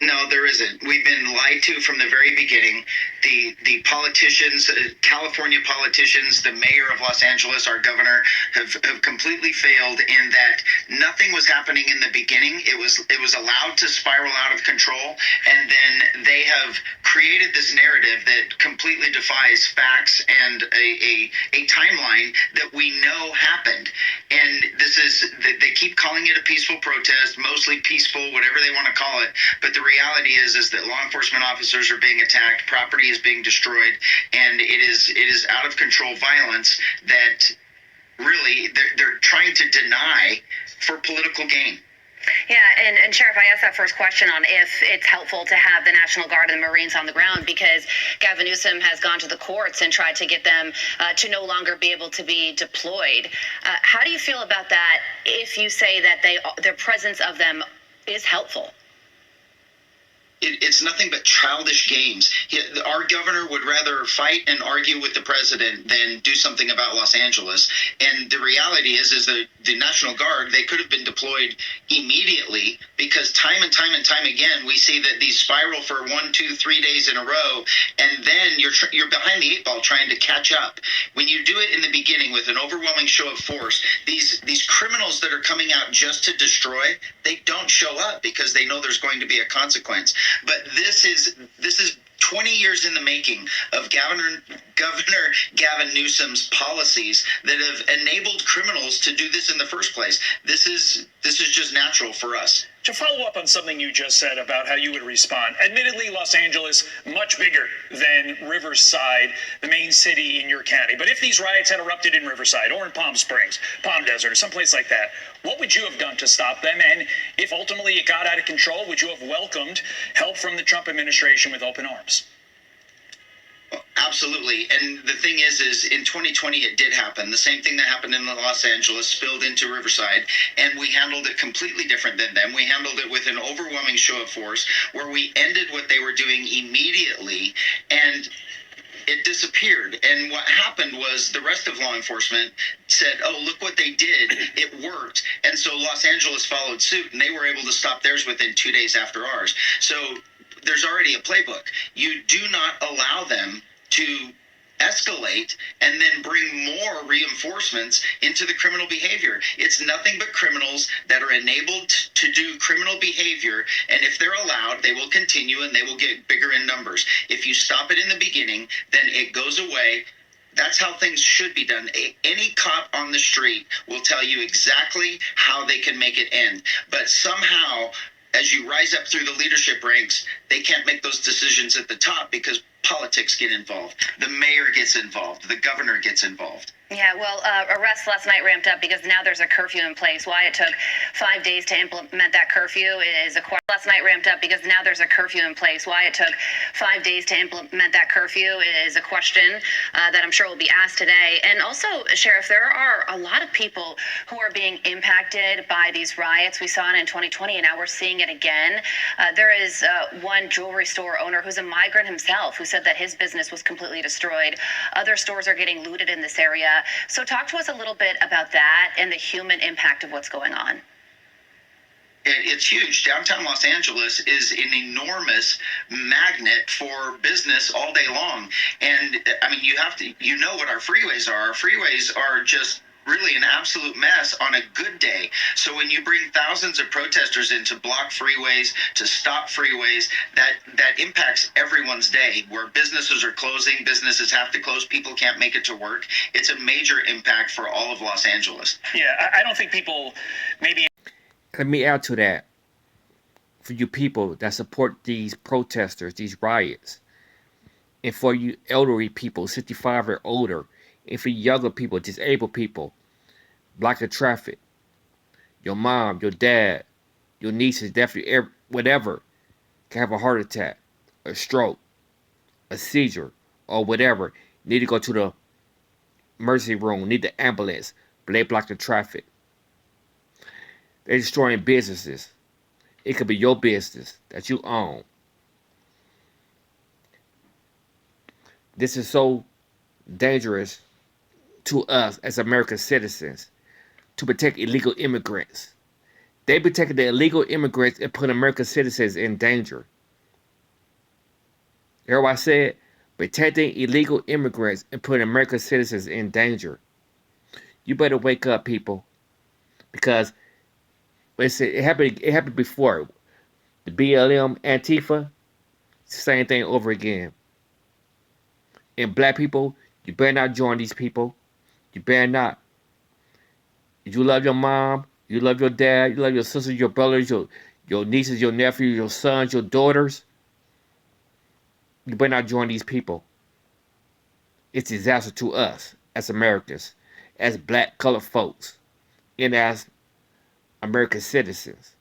No, there isn't. We've been lied to from the very beginning. The politicians, California politicians, the mayor of Los Angeles, our governor, have completely failed in that nothing was happening in the beginning. It was allowed to spiral out of control, and then they have created this narrative that completely defies facts and a timeline that we know happened. And this is, they keep calling it a peaceful protest, mostly peaceful, whatever they want to call it. But the reality is that law enforcement officers are being attacked, property is being destroyed, and it is out of control violence that really they're trying to deny for political gain. Yeah, and Sheriff, I asked that first question on if it's helpful to have the National Guard and the Marines on the ground because Gavin Newsom has gone to the courts and tried to get them to no longer be able to be deployed. How do you feel about that if you say that their presence of them is helpful? It's nothing but childish games. Our governor would rather fight and argue with the president than do something about Los Angeles. And the reality is that the National Guard, they could have been deployed immediately because time and time again, we see that these spiral for 1, 2, 3 days in a row, and then you're behind the eight ball trying to catch up. When you do it in the beginning with an overwhelming show of force, these criminals that are coming out just to destroy, they don't show up because they know there's going to be a consequence. But this is 20 years in the making of Governor Gavin Newsom's policies that have enabled criminals to do this in the first place. This is just natural for us. To follow up on something you just said about how you would respond, admittedly, Los Angeles, much bigger than Riverside, the main city in your county. But if these riots had erupted in Riverside or in Palm Springs, Palm Desert, or someplace like that, what would you have done to stop them? And if ultimately it got out of control, would you have welcomed help from the Trump administration with open arms? Absolutely. And the thing is in 2020, it did happen. The same thing that happened in Los Angeles spilled into Riverside, and we handled it completely different than them. We handled it with an overwhelming show of force where we ended what they were doing immediately, and it disappeared. And what happened was the rest of law enforcement said, oh, look what they did. It worked. And so Los Angeles followed suit, and they were able to stop theirs within 2 days after ours. So there's already a playbook. You do not allow them to escalate and then bring more reinforcements into the criminal behavior. It's nothing but criminals that are enabled to do criminal behavior, and if they're allowed, they will continue and they will get bigger in numbers. If you stop it in the beginning, then it goes away. That's how things should be done. Any cop on the street will tell you exactly how they can make it end. But somehow, as you rise up through the leadership ranks, they can't make those decisions at the top because politics get involved. The mayor gets involved. The governor gets involved. Yeah, well, arrests last night ramped up because now there's a curfew in place. Why it took 5 days to implement that curfew is a question. Last night ramped up because now there's a curfew in place. Why it took 5 days to implement that curfew is a question that I'm sure will be asked today. And also, Sheriff, there are a lot of people who are being impacted by these riots. We saw it in 2020, and now we're seeing it again. There is one jewelry store owner who's a migrant himself who said that his business was completely destroyed. Other stores are getting looted in this area. So talk to us a little bit about that and the human impact of what's going on. It's huge. Downtown Los Angeles is an enormous magnet for business all day long. And I mean, you know what our freeways are. Our freeways are just really an absolute mess on a good day. So when you bring thousands of protesters in to block freeways, to stop freeways, that impacts everyone's day. Where businesses are closing, businesses have to close, people can't make it to work. It's a major impact for all of Los Angeles. Yeah, I don't think people maybe... Let me add to that. For you people that support these protesters, these riots, and for you elderly people, 65 or older, and for younger people, disabled people, blocking traffic, your mom, your dad, your nieces, nephew, whatever, can have a heart attack, a stroke, a seizure, or whatever, need to go to the emergency room, need the ambulance, but they block the traffic. They're destroying businesses. It could be your business that you own. This is so dangerous to us as American citizens to protect illegal immigrants They protected the illegal immigrants and put American citizens in danger. Hear what I said? Protecting illegal immigrants and putting American citizens in danger. You better wake up, people, because it happened. It happened before. The BLM, Antifa, same thing over again. And black people, you better not join these people. You better not. If you love your mom, you love your dad, you love your sisters, your brothers, your nieces, your nephews, your sons, your daughters, you better not join these people. It's a disaster to us as Americans, as black colored folks, and as American citizens.